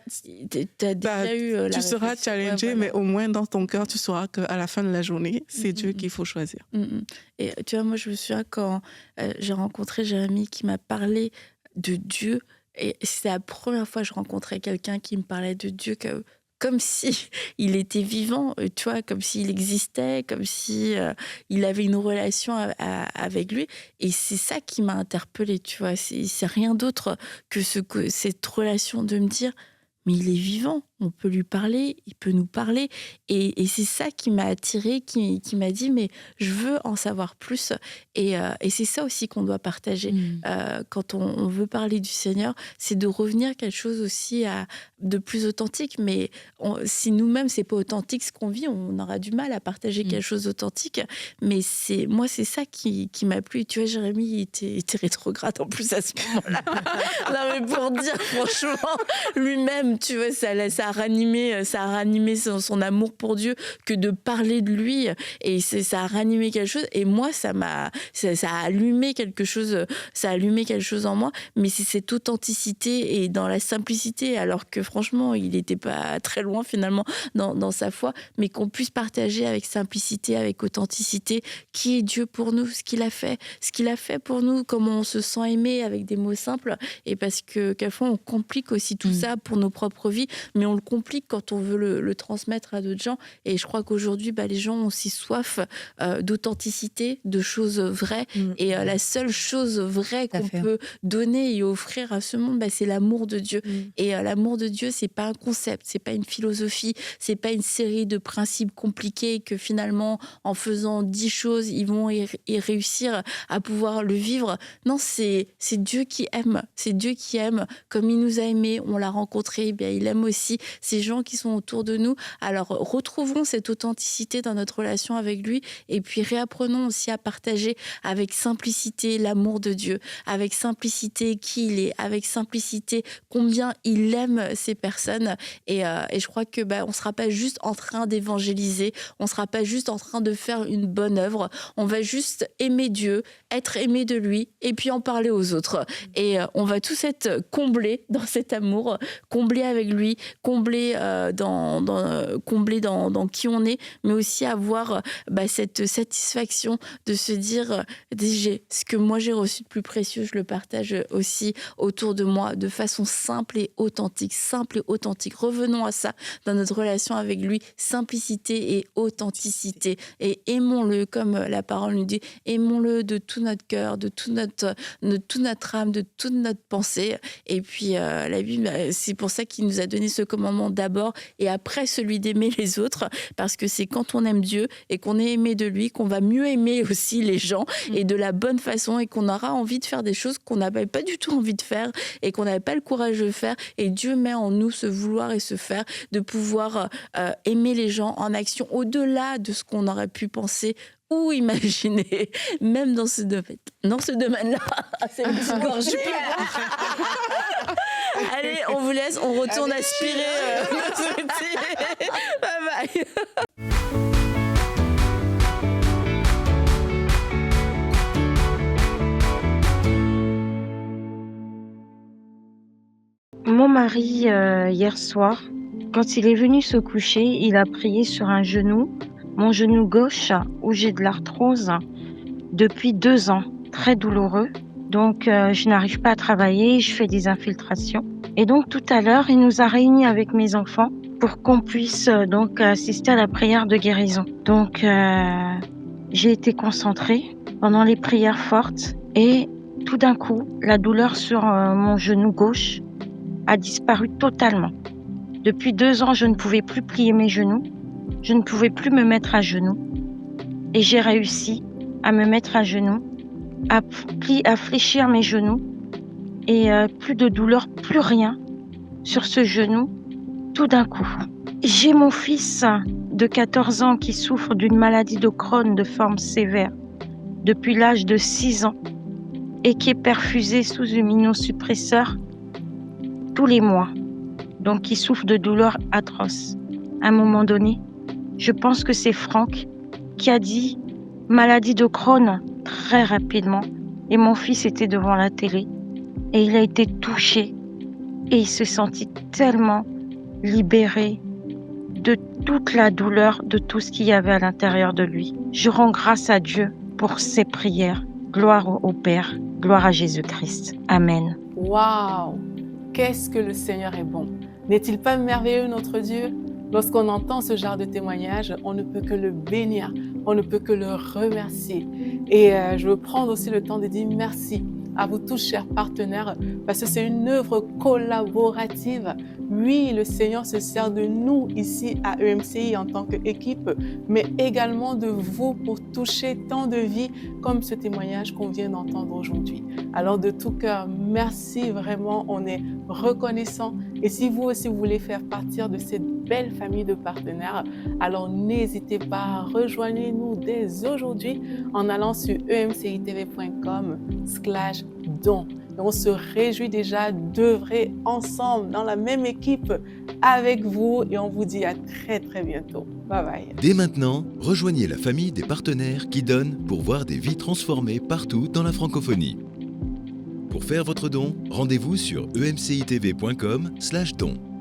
T'as déjà eu la tu seras challengé, mais au moins dans ton cœur, tu sauras qu'à la fin de la journée, c'est Dieu qu'il faut choisir. Et tu vois, moi, je me souviens quand j'ai rencontré Jérémie qui m'a parlé de Dieu. Et c'est la première fois que je rencontrais quelqu'un qui me parlait de Dieu comme si il était vivant, tu vois, comme s'il existait, comme si il avait une relation avec lui. Et c'est ça qui m'a interpellée, tu vois. C'est rien d'autre que cette relation de me dire, mais il est vivant, on peut lui parler, il peut nous parler. Et c'est ça qui m'a attirée, qui m'a dit, mais je veux en savoir plus. Et c'est ça aussi qu'on doit partager. Quand on veut parler du Seigneur, c'est de revenir à quelque chose aussi de plus authentique. Mais si nous-mêmes, c'est pas authentique ce qu'on vit, on aura du mal à partager quelque chose d'authentique. Mais moi, c'est ça qui m'a plu. Tu vois, Jérémie, il était rétrograde en plus à ce moment-là. Non, mais pour dire, franchement, lui-même, tu vois, ça a ça a ranimé son amour pour Dieu que de parler de lui. Et ça a ranimé quelque chose. Et moi, ça a allumé quelque chose. Ça a allumé quelque chose en moi. Mais c'est cette authenticité et dans la simplicité, alors que franchement, il n'était pas très loin finalement dans sa foi, mais qu'on puisse partager avec simplicité, avec authenticité, qui est Dieu pour nous, ce qu'il a fait pour nous, comment on se sent aimé avec des mots simples. Et parce que quelquefois, on complique aussi tout ça pour nos propres vies, mais on le complique quand on veut le transmettre à d'autres gens. Et je crois qu'aujourd'hui, les gens ont aussi soif d'authenticité, de choses vraies. Et la seule chose vraie qu'on peut donner et offrir à ce monde, c'est l'amour de Dieu. Et l'amour de Dieu, c'est pas un concept, c'est pas une philosophie, c'est pas une série de principes compliqués que finalement, en faisant 10 choses, ils vont y réussir à pouvoir le vivre. Non, c'est Dieu qui aime. C'est Dieu qui aime. Comme il nous a aimés, on l'a rencontré, il aime aussi ces gens qui sont autour de nous. Alors, retrouvons cette authenticité dans notre relation avec lui et puis réapprenons aussi à partager avec simplicité l'amour de Dieu, avec simplicité qui il est, avec simplicité combien il aime ces personnes. Et je crois que on ne sera pas juste en train d'évangéliser, on ne sera pas juste en train de faire une bonne œuvre, on va juste aimer Dieu, être aimé de lui et puis en parler aux autres. Et on va tous être comblés dans cet amour, comblés avec lui, comblés dans qui on est, mais aussi avoir cette satisfaction de se dire ce que moi j'ai reçu de plus précieux, je le partage aussi autour de moi de façon simple et authentique. Revenons à ça dans notre relation avec lui, simplicité et authenticité. Et aimons-le, comme la parole nous dit, aimons-le de tout notre cœur, de toute notre âme, de toute notre pensée. Et puis la Bible, c'est pour ça qu'il nous a donné ce commandement d'abord et après celui d'aimer les autres, parce que c'est quand on aime Dieu et qu'on est aimé de lui qu'on va mieux aimer aussi les gens et de la bonne façon et qu'on aura envie de faire des choses qu'on n'avait pas du tout envie de faire et qu'on n'avait pas le courage de faire. Et Dieu met en nous ce vouloir et ce faire, de pouvoir aimer les gens en action au-delà de ce qu'on aurait pu penser ou imaginer, même dans ce domaine-là. C'est une petite gorgée. Allez, on vous laisse, on retourne aspirer nos outils. Bye bye. Mon mari, hier soir, quand il est venu se coucher, il a prié sur un genou, mon genou gauche, où j'ai de l'arthrose depuis 2 ans, très douloureux. Donc, je n'arrive pas à travailler, je fais des infiltrations. Et donc, tout à l'heure, il nous a réunis avec mes enfants pour qu'on puisse donc assister à la prière de guérison. Donc, j'ai été concentrée pendant les prières fortes et tout d'un coup, la douleur sur mon genou gauche a disparu totalement. Depuis 2 ans, je ne pouvais plus plier mes genoux, je ne pouvais plus me mettre à genoux. Et j'ai réussi à me mettre à genoux, à fléchir mes genoux et plus de douleur, plus rien sur ce genou tout d'un coup. J'ai mon fils de 14 ans qui souffre d'une maladie de Crohn de forme sévère depuis l'âge de 6 ans et qui est perfusé sous immunosuppresseur tous les mois, donc qui souffre de douleurs atroces. À un moment donné, je pense que c'est Franck qui a dit maladie de Crohn très rapidement et mon fils était devant la télé et il a été touché et il se sentit tellement libéré de toute la douleur, de tout ce qu'il y avait à l'intérieur de lui. Je rends grâce à Dieu pour ses prières. Gloire au Père, gloire à Jésus-Christ. Amen. Waouh! Qu'est-ce que le Seigneur est bon! N'est-il pas merveilleux notre Dieu? Lorsqu'on entend ce genre de témoignage, on ne peut que le bénir, on ne peut que le remercier. Et je veux prendre aussi le temps de dire merci à vous tous, chers partenaires, parce que c'est une œuvre collaborative. Oui, le Seigneur se sert de nous ici à EMCI en tant qu'équipe, mais également de vous pour toucher tant de vies comme ce témoignage qu'on vient d'entendre aujourd'hui. Alors de tout cœur, merci vraiment, on est reconnaissant. Et si vous aussi voulez faire partie de cette belle famille de partenaires, alors n'hésitez pas, rejoignez-nous dès aujourd'hui en allant sur emcitv.com/don. Et on se réjouit déjà d'œuvrer ensemble dans la même équipe avec vous et on vous dit à très très bientôt. Bye bye. Dès maintenant, rejoignez la famille des partenaires qui donnent pour voir des vies transformées partout dans la francophonie. Pour faire votre don, rendez-vous sur emcitv.com/don.